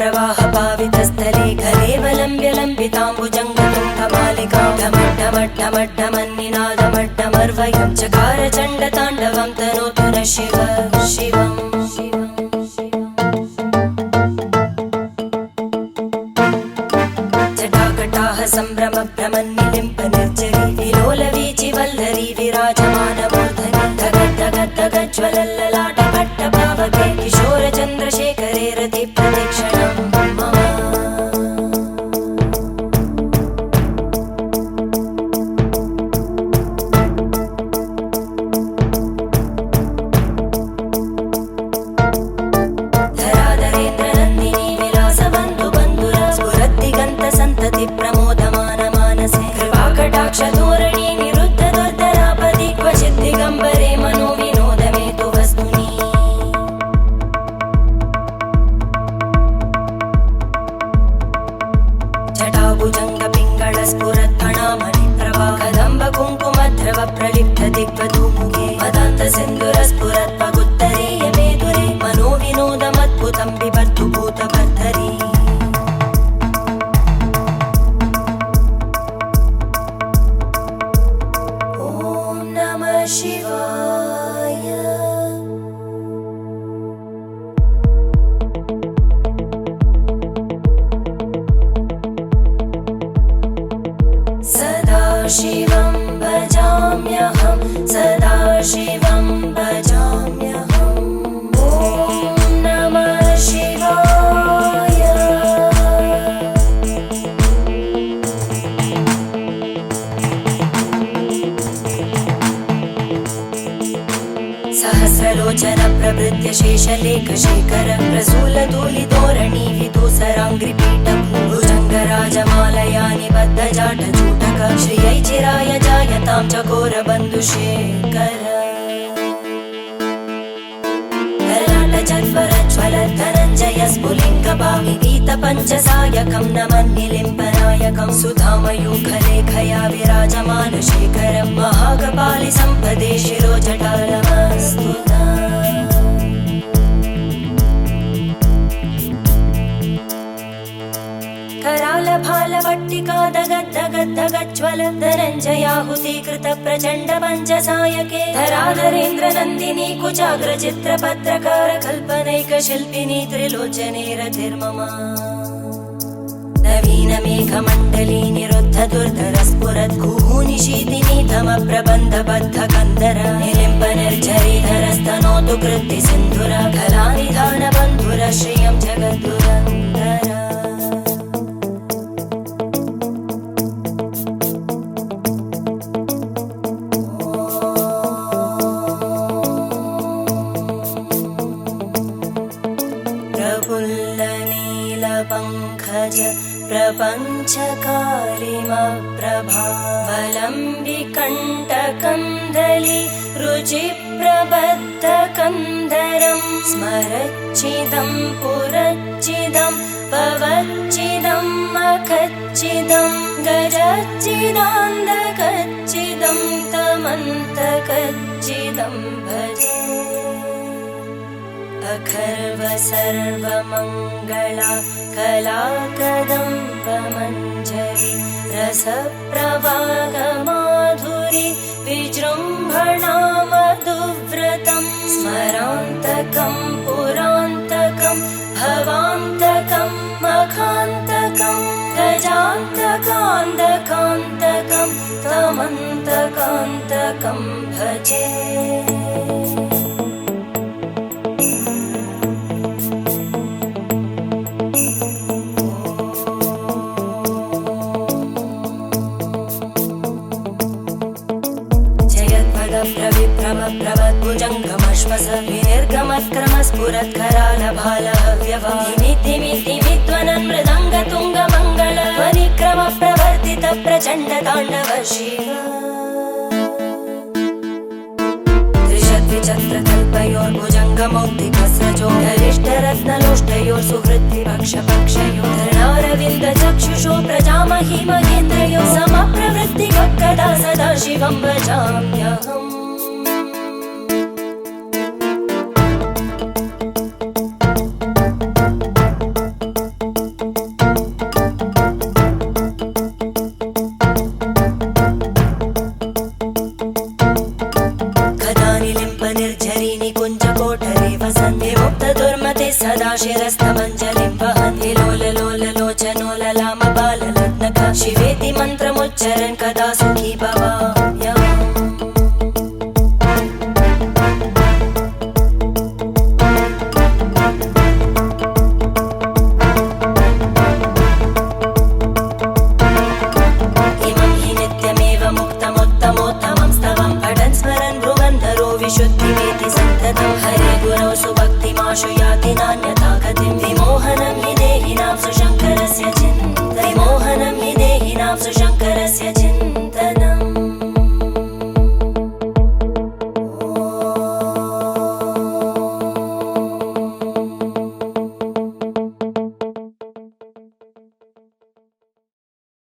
जलप्रवाहपावितस्थले घरेवलम्ब्यलम्बिताम्बुजङ्गतुङ्गमालिकां ढमड्ढमड्ढमड्ढमन्निनादमड्ढमर्वयं चकार चण्डताण्डवं तनोतु नः शिवं शिवम् जटाकटाह सम्भ्रमभ्रमन्निलिम्प निर्जरी विलोलवीचि वल्लरी विराजमानमूर्धनि धगज्ज्वलल्ललाटपट्टपावके किशोरचन्द्रशेखरे रति प्रतीक्षणं मम धराधरेन्द्रनन्दिनी विलासबन्धुबन्धुरा स्फुरद्दिगन्तसन्तति प्रमोदमान मानसे कृपाकटाक्षधोरणी निरुद्ध दुर्धरापदि क्वचित् दिगम्बरे मनो विनोदमेतु वस्तुनि जटाभुजङ्गपिङ्गळस्फुरत्फणामणिप्रभा कदम्बकुङ्कुमद्रव प्रलिप्त दिग्वधूमुखे मदान्तसिन्धुरस्फुरत्पगुत्तरीय मेदुरे मनो विनोदमद्भुतं बिभर्तु भूतभर्धरी ॐ नमः शिवाय सदाशिवं भजाम्यहं सदाशिवं भजाम्यहम् ॐ नमः शिवाय सहस्रलोचन प्रभृत्य शेषलेखशेखर प्रसूलधूलिधोरणी विदूसराङ्घ्रिपीठ भुजङ्गराजमालया निबद्धजाटचूटक श्रियै चिराय जायतां चकोरबन्धुशेखर ललाटचत्वरज्वलद्धनञ्जय स्फुलिङ्गभाविगीतपञ्चसायकं नमन्निलिम्पनायकं सुधामयूखलेखया विराजमानशेखरं महाकपालि सम्पदे शिरोजटालमस्तुता करालभालवट्टिका दगद्दगद्दगज्ज्वल धनञ्जयाहुतीकृत प्रचण्ड पञ्चसायके धराधरेन्द्रनन्दिनी कुचाग्रचित्रपत्रकार कल्पनैकशिल्पिनी त्रिलोचने रतिर्मम नवीनमेघमण्डली निरुद्ध दुर्धरस्फुरद्गूनिशीतिनी तमप्रबन्धबद्धकन्दर निलिम्प निर्झरीधरस्तनोतु कृत्ति सिन्धुर कलानिधानबन्धुर श्रियं जगद्दुरन्दर प्रफुल्लनीलपङ्कज प्रपञ्चकालिमप्रभावलम्बिकण्टकन्दली रुचिप्रबद्धकन्धरं स्मरच्चिदं पुरच्चिदं भवच्चिदं मखच्चिदं गजच्चिदान्धकच्चिदं तमन्तकच्चिदं भजे अखर्व सर्वमङ्गला कलाकदम्बमञ्जरी रसप्रवाहमाधुरी विजृम्भणा मधुव्रतं स्मरान्तकं पुरान्तकं भवान्तकं मखान्तकं गजान्तकान्तकान्तकं तमन्तकान्तकं भजे प्रविभ्रम प्रवद्भुजङ्गमश्वस विनिर्गमत्क्रमस्फुरत्करालभालहव्यवाहिमिद्धिमिद्धिमिध्वनन् मृदङ्गतुङ्गमङ्गल ध्वनिक्रमप्रवर्तित प्रचण्ड ताण्डव शिव त्रिशद्विचक्रकल्पयोर्भुजङ्गमौक्तिकस्रजो गरिष्ठरत्नलोष्टयोः सुहृद्विपक्षपक्षयोः धरणारविन्दचक्षुषो प्रजामहि महेन्द्रयो समप्रवृत्तिकः कदा सदा शिवं भजाम्यहम् सदा शिरस्तमञ्जलिं वहन्ति लोल लोल लोचनो ललाम बाललग्नका शिवेति मन्त्रमुच्चरन् कदा